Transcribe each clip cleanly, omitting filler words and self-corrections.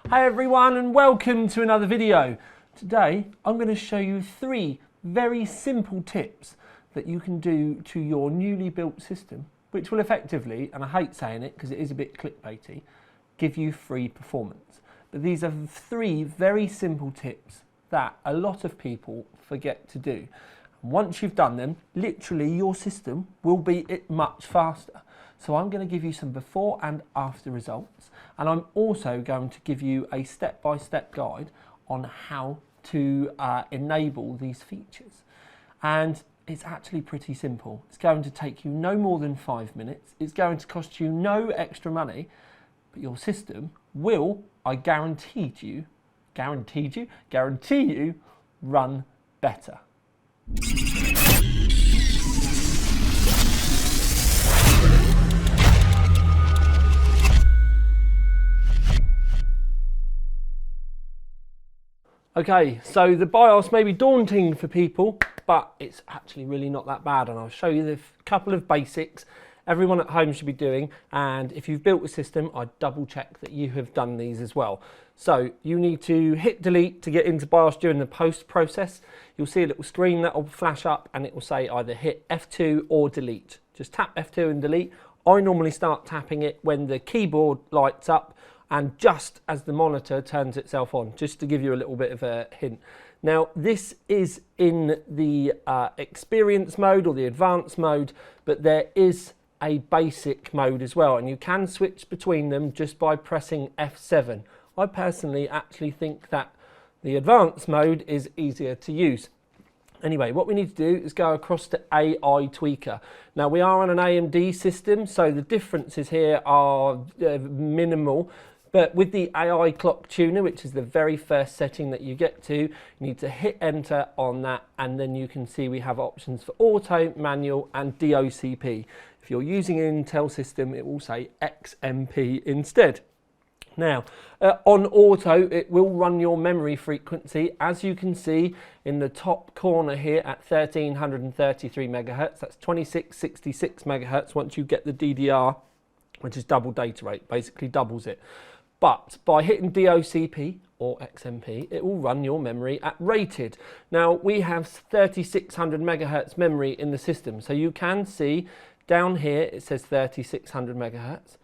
Hi everyone and welcome to another video. Today I'm going to show you 3 very simple tips that you can do to your newly built system, which will effectively, and I hate saying it because it is a bit clickbaity, give you free performance. But these are 3 very simple tips that a lot of people forget to do. And once you've done them, literally your system will be much faster. So I'm going to give you some before and after results, and I'm also going to give you a step-by-step guide on how to enable these features. And it's actually pretty simple. It's going to take you no more than 5 minutes. It's going to cost you no extra money, but your system will, I guarantee you, run better. Okay, so the BIOS may be daunting for people, but it's actually really not that bad, and I'll show you the couple of basics everyone at home should be doing, and if you've built a system, I'd double check that you have done these as well. So you need to hit delete to get into BIOS during the post process. You'll see a little screen that will flash up and it will say either hit F2 or delete. Just tap F2 and delete. I normally start tapping it when the keyboard lights up and just as the monitor turns itself on, just to give you a little bit of a hint. Now this is in the experience mode or the advanced mode, but there is a basic mode as well, and you can switch between them just by pressing F7. I personally actually think that the advanced mode is easier to use. Anyway, what we need to do is go across to AI Tweaker. Now we are on an AMD system, so the differences here are minimal. But with the AI clock tuner, which is the very first setting that you get to, you need to hit enter on that, and then you can see we have options for auto, manual and DOCP. If you're using an Intel system, it will say XMP instead. Now, on auto, it will run your memory frequency, as you can see in the top corner here at 1333 megahertz. That's 2666 megahertz once you get the DDR, which is double data rate, basically doubles it. But by hitting DOCP or XMP, it will run your memory at rated. Now we have 3600 megahertz memory in the system, so you can see down here it says 3600 megahertz,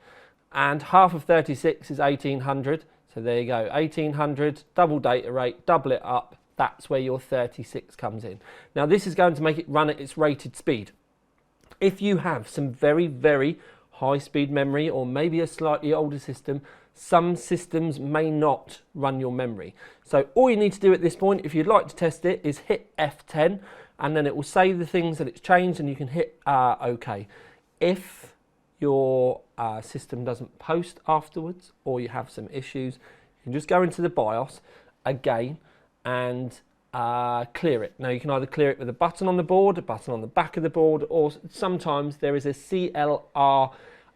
and half of 36 is 1800. So there you go, 1800, double data rate, double it up. That's where your 36 comes in. Now this is going to make it run at its rated speed. If you have some very, very high speed memory or maybe a slightly older system, some systems may not run your memory. So all you need to do at this point, if you'd like to test it, is hit F10, and then it will say the things that it's changed and you can hit OK. If your system doesn't post afterwards or you have some issues, you can just go into the BIOS again and clear it. Now you can either clear it with a button on the board, a button on the back of the board, or sometimes there is a CLR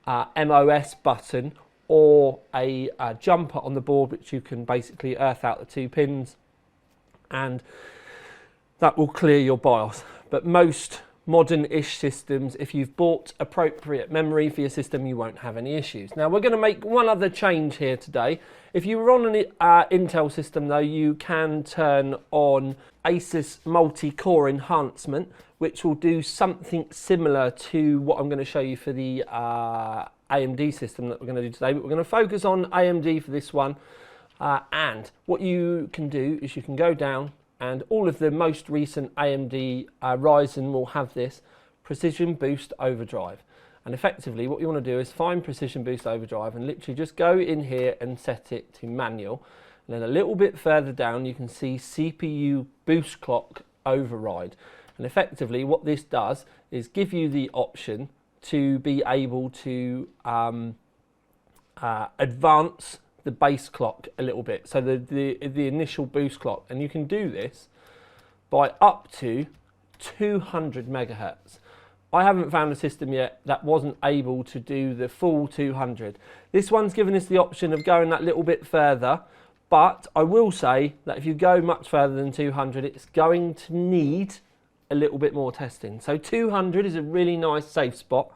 MOS button or a jumper on the board, which you can basically earth out the 2 pins, and that will clear your BIOS. But most modern-ish systems, if you've bought appropriate memory for your system, you won't have any issues. Now we're going to make one other change here today. If you were on an Intel system though, you can turn on Asus multi-core enhancement, which will do something similar to what I'm going to show you for the AMD system that we're going to do today, but we're going to focus on AMD for this one. And what you can do is you can go down, and all of the most recent AMD Ryzen will have this Precision Boost Overdrive. And effectively what you want to do is find Precision Boost Overdrive and literally just go in here and set it to manual. And then a little bit further down you can see CPU Boost Clock Override. And effectively what this does is give you the option to be able to advance the base clock a little bit, so the initial boost clock, and you can do this by up to 200 megahertz. I haven't found a system yet that wasn't able to do the full 200. This one's given us the option of going that little bit further, but I will say that if you go much further than 200, it's going to need a little bit more testing. So 200 is a really nice safe spot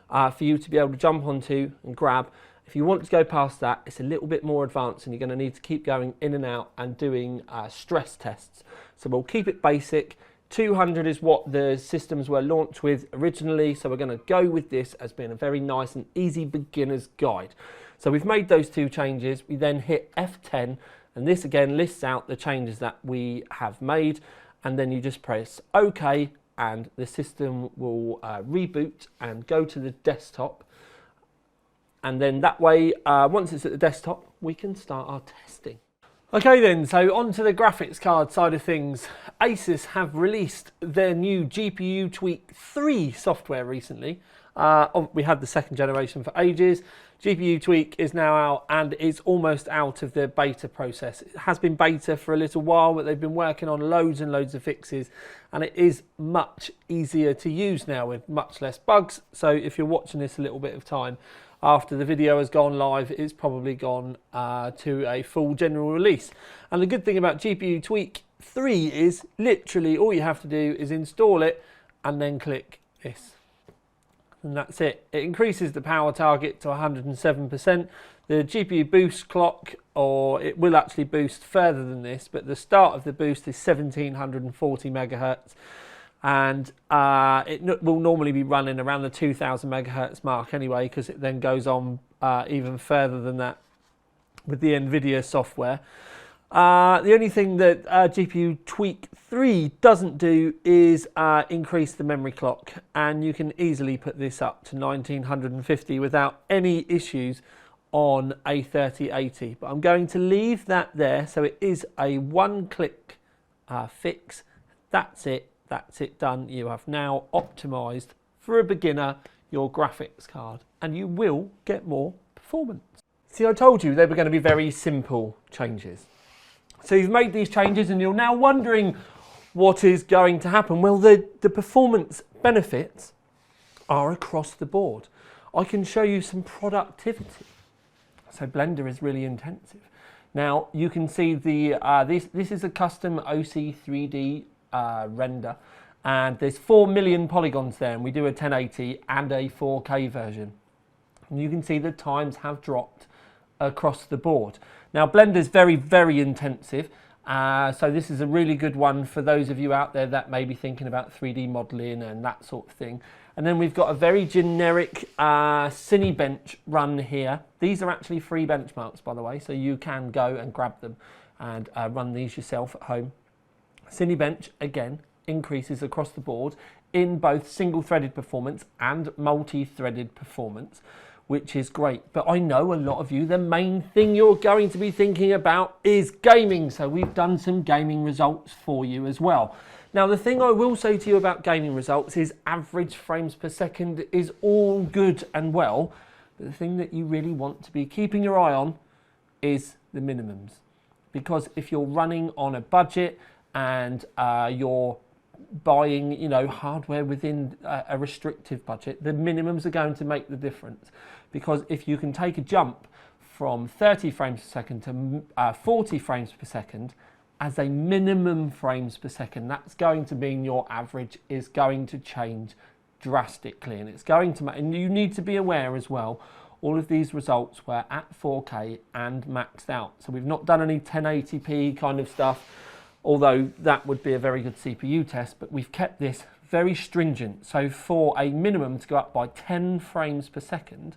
for you to be able to jump onto and grab If you want to go past that, it's a little bit more advanced and you're going to need to keep going in and out and doing stress tests. So we'll keep it basic. 200 is what the systems were launched with originally, so we're going to go with this as being a very nice and easy beginner's guide. So we've made those 2 changes. We then hit F10, and this again lists out the changes that we have made, and then you just press OK, and the system will reboot and go to the desktop. And then that way, once it's at the desktop, we can start our testing. Okay then, so on to the graphics card side of things. Asus have released their new GPU Tweak 3 software recently. We had the 2nd generation for ages. GPU Tweak is now out and is almost out of the beta process. It has been beta for a little while, but they've been working on loads and loads of fixes, and it is much easier to use now with much less bugs. So if you're watching this a little bit of time after the video has gone live, it's probably gone to a full general release. And the good thing about GPU Tweak 3 is literally all you have to do is install it and then click this. And that's it. It increases the power target to 107%. The GPU boost clock, or it will actually boost further than this, but the start of the boost is 1740 megahertz. And it will normally be running around the 2000 megahertz mark anyway, because it then goes on even further than that with the NVIDIA software. The only thing that GPU Tweak 3 doesn't do is increase the memory clock, and you can easily put this up to 1950 without any issues on a 3080. But I'm going to leave that there, so it is a one-click fix. That's it. That's it done. You have now optimized for a beginner your graphics card, and you will get more performance. See, I told you they were going to be very simple changes. So you've made these changes and you're now wondering what is going to happen. Well, the performance benefits are across the board. I can show you some productivity. So Blender is really intensive. Now you can see the this is a custom OC 3D render, and there's 4 million polygons there, and we do a 1080 and a 4K version. And you can see the times have dropped across the board. Now Blender's very, very intensive, so this is a really good one for those of you out there that may be thinking about 3D modeling and that sort of thing. And then we've got a very generic Cinebench run here. These are actually free benchmarks, by the way, so you can go and grab them and run these yourself at home. Cinebench, again, increases across the board in both single-threaded performance and multi-threaded performance, which is great. But I know a lot of you, the main thing you're going to be thinking about is gaming. So we've done some gaming results for you as well. Now, the thing I will say to you about gaming results is average frames per second is all good and well. But the thing that you really want to be keeping your eye on is the minimums. Because if you're running on a budget and you're buying, you know, hardware within a restrictive budget, the minimums are going to make the difference. Because if you can take a jump from 30 frames per second to 40 frames per second as a minimum frames per second, that's going to mean your average is going to change drastically, and it's going to, and you need to be aware as well, all of these results were at 4K and maxed out. So we've not done any 1080p kind of stuff, although that would be a very good CPU test, but we've kept this very stringent. So for a minimum to go up by 10 frames per second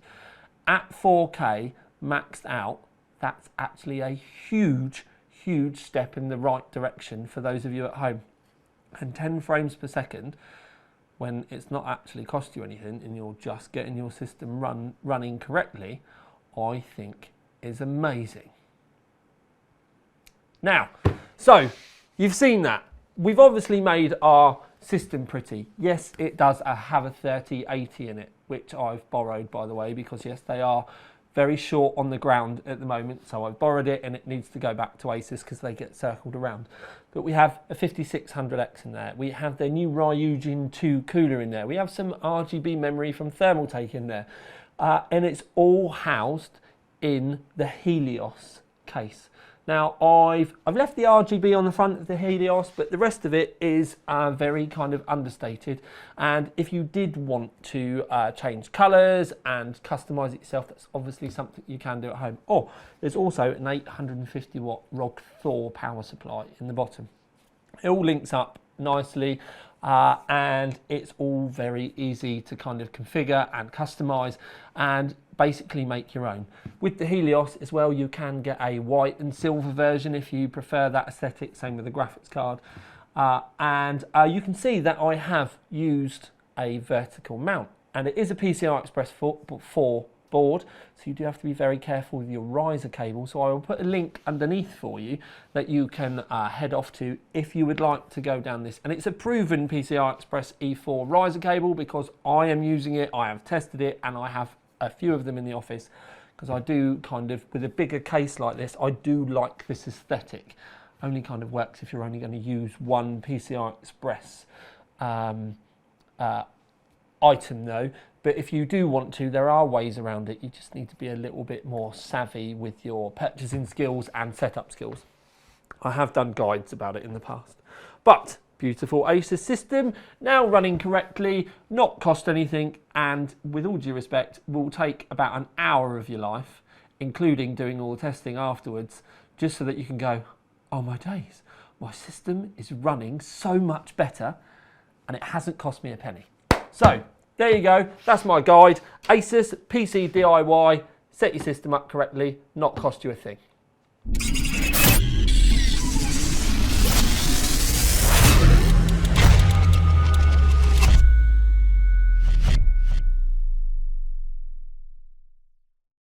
at 4K maxed out, that's actually a huge, huge step in the right direction for those of you at home. And 10 frames per second, when it's not actually cost you anything and you're just getting your system running correctly, I think is amazing. Now, so you've seen that. We've obviously made our system pretty. Yes, it does have a 3080 in it, which I've borrowed, by the way, because yes, they are very short on the ground at the moment. So I've borrowed it and it needs to go back to Asus because they get circled around. But we have a 5600X in there. We have their new Ryujin 2 cooler in there. We have some RGB memory from Thermaltake in there. And it's all housed in the Helios case. Now I've left the RGB on the front of the Helios, but the rest of it is very kind of understated. And if you did want to change colours and customise it yourself, that's obviously something you can do at home. Oh, there's also an 850 watt ROG Thor power supply in the bottom. It all links up nicely. And it's all very easy to kind of configure and customize and basically make your own. With the Helios as well, you can get a white and silver version if you prefer that aesthetic, same with the graphics card. And you can see that I have used a vertical mount, and it is a PCI Express 4 board, so you do have to be very careful with your riser cable. So I will put a link underneath for you that you can head off to if you would like to go down this. And it's a proven PCI Express E4 riser cable because I am using it, I have tested it, and I have a few of them in the office because I do kind of, with a bigger case like this, I do like this aesthetic. Only kind of works if you're only going to use one PCI Express item though. But if you do want to, there are ways around it. You just need to be a little bit more savvy with your purchasing skills and setup skills. I have done guides about it in the past. But beautiful Asus system, now running correctly, not cost anything, and with all due respect, will take about an hour of your life, including doing all the testing afterwards, just so that you can go, oh my days, my system is running so much better, and it hasn't cost me a penny. So, there you go, that's my guide. Asus PCDIY, set your system up correctly, not cost you a thing.